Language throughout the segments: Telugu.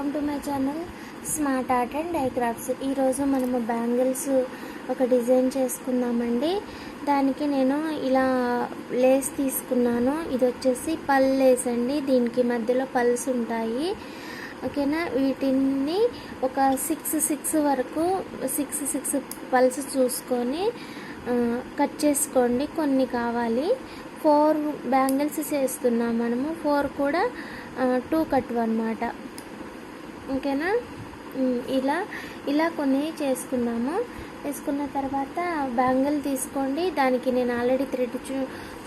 Welcome to my channel smart art and die crafts. ఈరోజు మనము బ్యాంగిల్స్ ఒక డిజైన్ చేసుకుందామండి. దానికి నేను ఇలా లేస్ తీసుకున్నాను. ఇది వచ్చేసి పల్ లేస్ అండి. దీనికి మధ్యలో పల్స్ ఉంటాయి, ఓకేనా. వీటిని ఒక సిక్స్ వరకు సిక్స్ పల్స్ చూసుకొని కట్ చేసుకోండి. కొన్ని కావాలి. 4 బ్యాంగిల్స్ చేస్తున్నాం మనము. 4 కూడా 2 కట్ అన్నమాట, ఓకేనా. ఇలా కొన్ని చేసుకున్నాము. వేసుకున్న తర్వాత బ్యాంగిల్ తీసుకోండి. దానికి నేను ఆల్రెడీ థ్రెడ్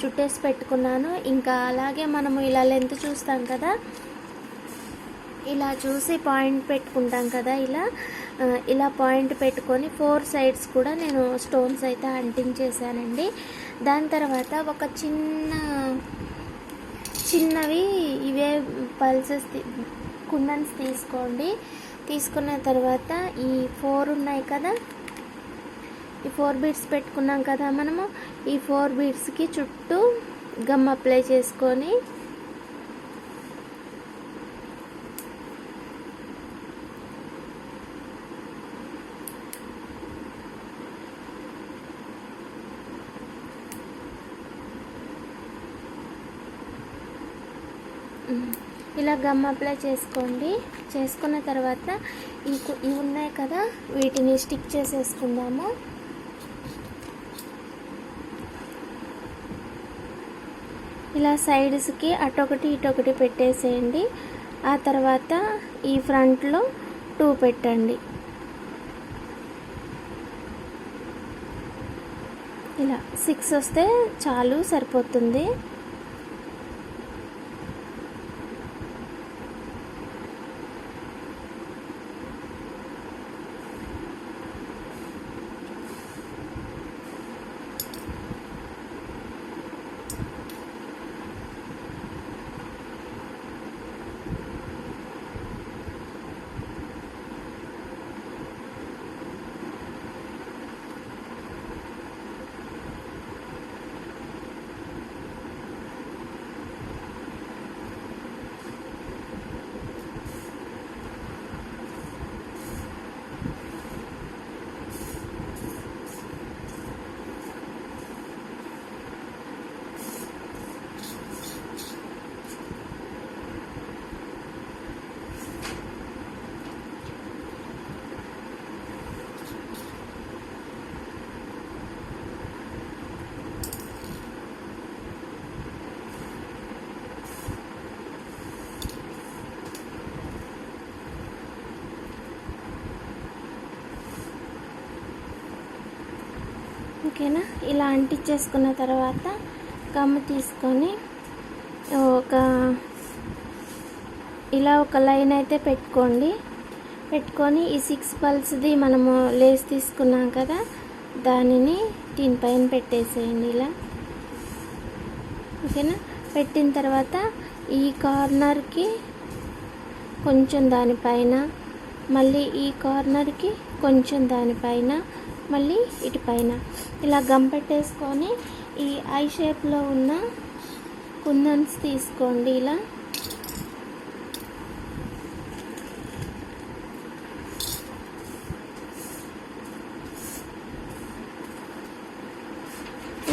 చుట్టేసి పెట్టుకున్నాను. ఇంకా అలాగే మనము ఇలా లెంత్ చూస్తాం కదా, ఇలా చూసి పాయింట్ పెట్టుకుంటాం కదా. ఇలా పాయింట్ పెట్టుకొని 4 సైడ్స్ కూడా నేను స్టోన్స్ అయితే అంటించేసానండి. దాని తర్వాత ఒక చిన్నవి ఇవే పల్సెస్ కుందన్స్ తీసుకోండి. తీసుకున్న తర్వాత ఈ 4 ఉన్నాయి కదా, ఈ 4 బీడ్స్ పెట్టుకున్నాం కదా మనము. ఈ 4 బీడ్స్కి చుట్టూ గమ్ అప్లై చేసుకొని ఇలా గమ్ అప్లై చేసుకోండి. చేసుకున్న తర్వాత ఇవి ఉన్నాయి కదా, వీటిని స్టిక్ చేసేసుకుందాము. ఇలా సైడ్స్కి అటొకటి ఇటొకటి పెట్టేసేయండి. ఆ తర్వాత ఈ ఫ్రంట్లో 2 పెట్టండి. ఇలా 6 వస్తే చాలు, సరిపోతుంది. ఓకేనా. ఇలా అంటించేసుకున్న తర్వాత గమ్ తీసుకొని ఒక లైన్ అయితే పెట్టుకొని ఈ 6 పల్స్ది మనము లేస్ తీసుకున్నాం కదా, దానిని దీనిపైన పెట్టేసేయండి ఇలా, ఓకేనా. పెట్టిన తర్వాత ఈ కార్నర్కి కొంచెం దానిపైన, మళ్ళీ ఈ కార్నర్కి కొంచెం దానిపైన, మళ్ళీ ఇటుపైన ఇలా గమ్ పెట్టేసుకొని ఈ ఐ షేప్లో ఉన్న కుందన్స్ తీసుకోండి. ఇలా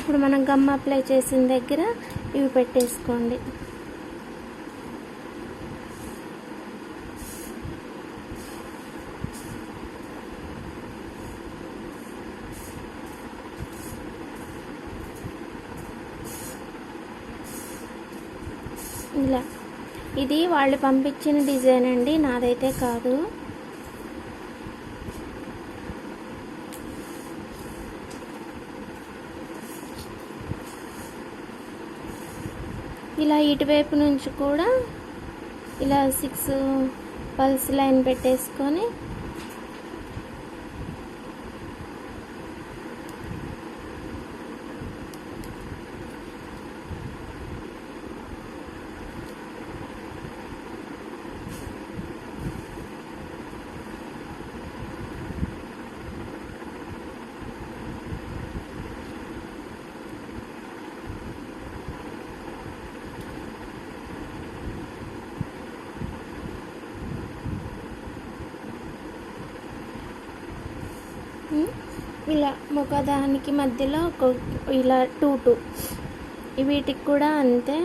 ఇప్పుడు మనం గమ్ అప్లై చేసిన దగ్గర ఇవి పెట్టేసుకోండి. ఇలా ఇది వాళ్ళు పంపించిన డిజైన్ అండి, నాదైతే కాదు. ఇలా ఇటువైపు నుంచి కూడా ఇలా 6 పల్స్ లైన్ పెట్టేసుకొని ఇలా ఒకదానికి మధ్యలో ఇలా టూ వీటికి కూడా అంతే.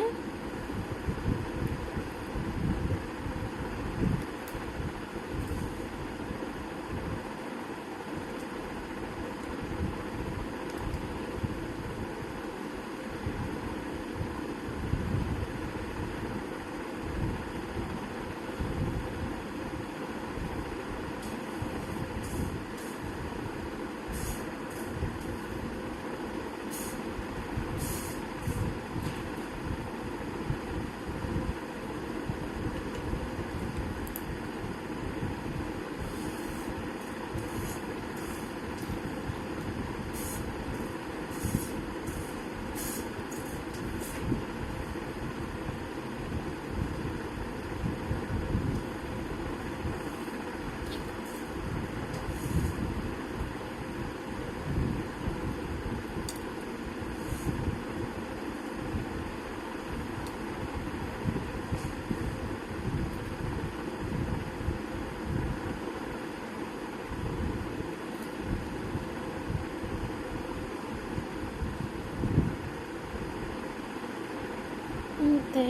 అంతే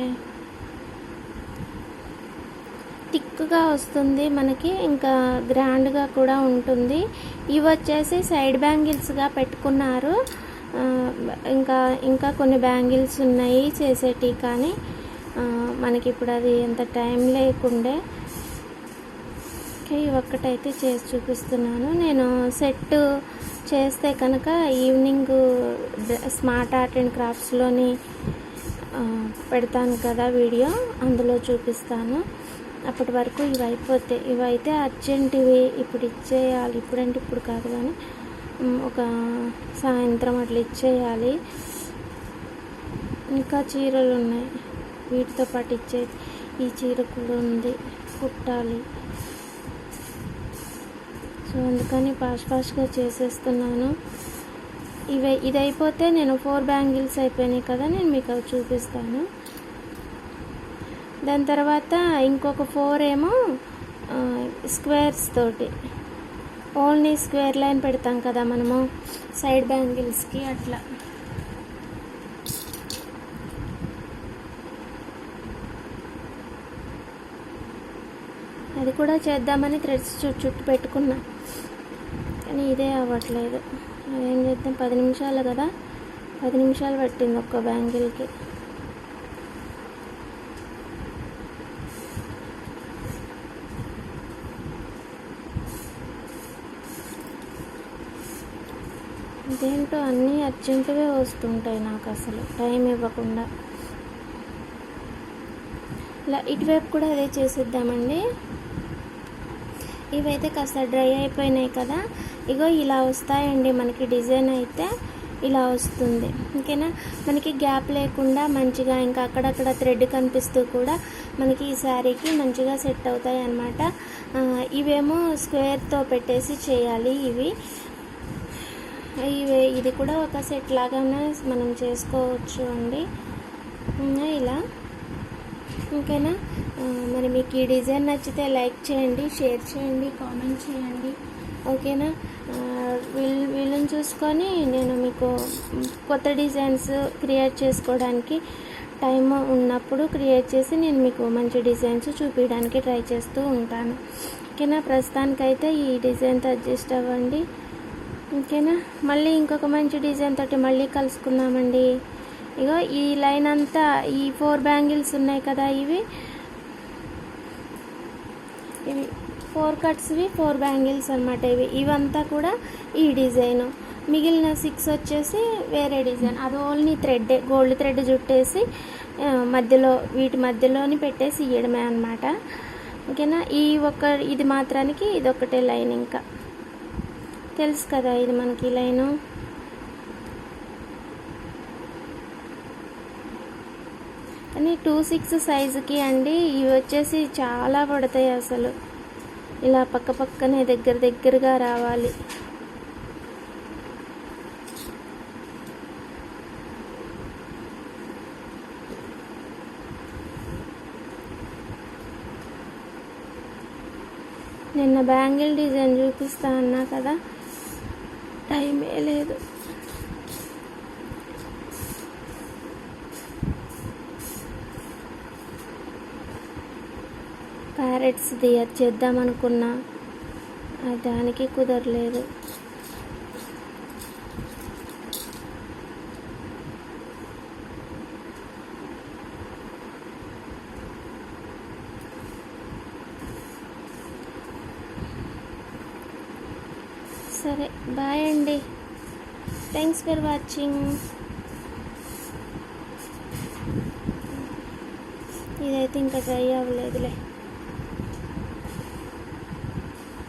థిక్గా వస్తుంది మనకి, ఇంకా గ్రాండ్గా కూడా ఉంటుంది. ఇవి వచ్చేసి సైడ్ బ్యాంగిల్స్గా పెట్టుకున్నారు. ఇంకా ఇంకా కొన్ని బ్యాంగిల్స్ ఉన్నాయి చేసేటి, కానీ మనకి ఇప్పుడు అది ఎంత టైం లేకుండే. ఇవి ఒక్కటైతే చేసి చూపిస్తున్నాను. నేను సెట్ చేస్తే కనుక ఈవినింగ్ స్మార్ట్ ఆర్ట్ అండ్ క్రాఫ్ట్స్లోని పెడతాను కదా వీడియో, అందులో చూపిస్తాను. అప్పటి వరకు ఇవి అయిపోతాయి. ఇవైతే అర్జెంటువి, ఇప్పుడు ఇచ్చేయాలి. ఇప్పుడంటే ఇప్పుడు కాదు, కానీ ఒక సాయంత్రం అట్లా ఇచ్చేయాలి. ఇంకా చీరలు ఉన్నాయి వీటితో పాటు ఇచ్చేది. ఈ చీర కూడా ఉంది, కుట్టాలి. సో అందుకని ఫాస్ట్గా చేసేస్తున్నాను. ఇది అయిపోతే నేను 4 బ్యాంగిల్స్ అయిపోయినాయి కదా, నేను మీకు అవి చూపిస్తాను. దాని తర్వాత ఇంకొక 4 ఏమో స్క్వేర్స్ తోటి, ఓన్లీ స్క్వేర్ లైన్ పెడతాం కదా మనము సైడ్ బ్యాంగిల్స్కి, అట్లా. అది కూడా చేద్దామని థ్రెడ్స్ చుట్టూ పెట్టుకున్నా, కానీ ఇదే అవ్వట్లేదు. ఏం చేద్దాం, 10 నిమిషాలు కదా, 10 నిమిషాలు పట్టింది ఒక్క బ్యాంగిల్కి. ఇదేంటో అన్నీ అర్జెంటుగా వస్తుంటాయి నాకు, అసలు టైం ఇవ్వకుండా. ఇలా ఇటువైపు కూడా అదే చేసేద్దామండి. ఇవైతే కాస్త డ్రై అయిపోయినాయి కదా, ఇగో ఇలా వస్తాయండి మనకి. డిజైన్ అయితే ఇలా వస్తుంది, ఓకేనా. మనకి గ్యాప్ లేకుండా మంచిగా, ఇంకా అక్కడక్కడ థ్రెడ్ కనిపిస్తూ కూడా మనకి ఈ శారీకి మంచిగా సెట్ అవుతాయి అన్నమాట. ఇవేమో స్క్వేర్తో పెట్టేసి చేయాలి. ఇది కూడా ఒక సెట్ లాగానే మనం చేసుకోవచ్చు అండి, ఇలా. ఓకేనా. మరి మీకు ఈ డిజైన్ నచ్చితే లైక్ చేయండి, షేర్ చేయండి, కామెంట్ చేయండి, ఓకేనా. వీళ్ళని చూసుకొని నేను మీకు కొత్త డిజైన్స్ క్రియేట్ చేసుకోవడానికి టైం ఉన్నప్పుడు క్రియేట్ చేసి నేను మీకు మంచి డిజైన్స్ చూపించడానికి ట్రై చేస్తూ ఉంటాను, ఓకేనా. ప్రస్తుతానికైతే ఈ డిజైన్తో అడ్జస్ట్ అవ్వండి, ఓకేనా. మళ్ళీ ఇంకొక మంచి డిజైన్ తోటి మళ్ళీ కలుసుకుందామండి. ఇగో ఈ లైన్ అంతా, ఈ 4 బ్యాంగిల్స్ ఉన్నాయి కదా, ఇవి 4 కట్స్వి 4 బ్యాంగిల్స్ అనమాట. ఇవంతా కూడా ఈ డిజైను. మిగిలిన 6 వచ్చేసి వేరే డిజైన్, అది ఓన్లీ థ్రెడ్, గోల్డ్ థ్రెడ్ చుట్టేసి వీటి మధ్యలోని పెట్టేసి ఇయ్యడమే అనమాట, ఓకేనా. ఇది మాత్రానికి ఇదొక్కటే లైన్, ఇంకా తెలుసు కదా ఇది మనకి లైను. కానీ 2/6 సైజుకి అండి ఇవి వచ్చేసి చాలా పడతాయి అసలు. ఇలా పక్కనే దగ్గరగా రావాలి. నిన్న బ్యాంగిల్ డిజైన్ చూపిస్తా అన్నా కదా, టైమే లేదు. ప్యారెట్స్ది అది చేద్దామనుకున్నా, దానికి కుదరలేదు. సరే, బాయ్ అండి. Thanks for watching. ఇదైతే ఇంకా ట్రై అవ్వలేదులే.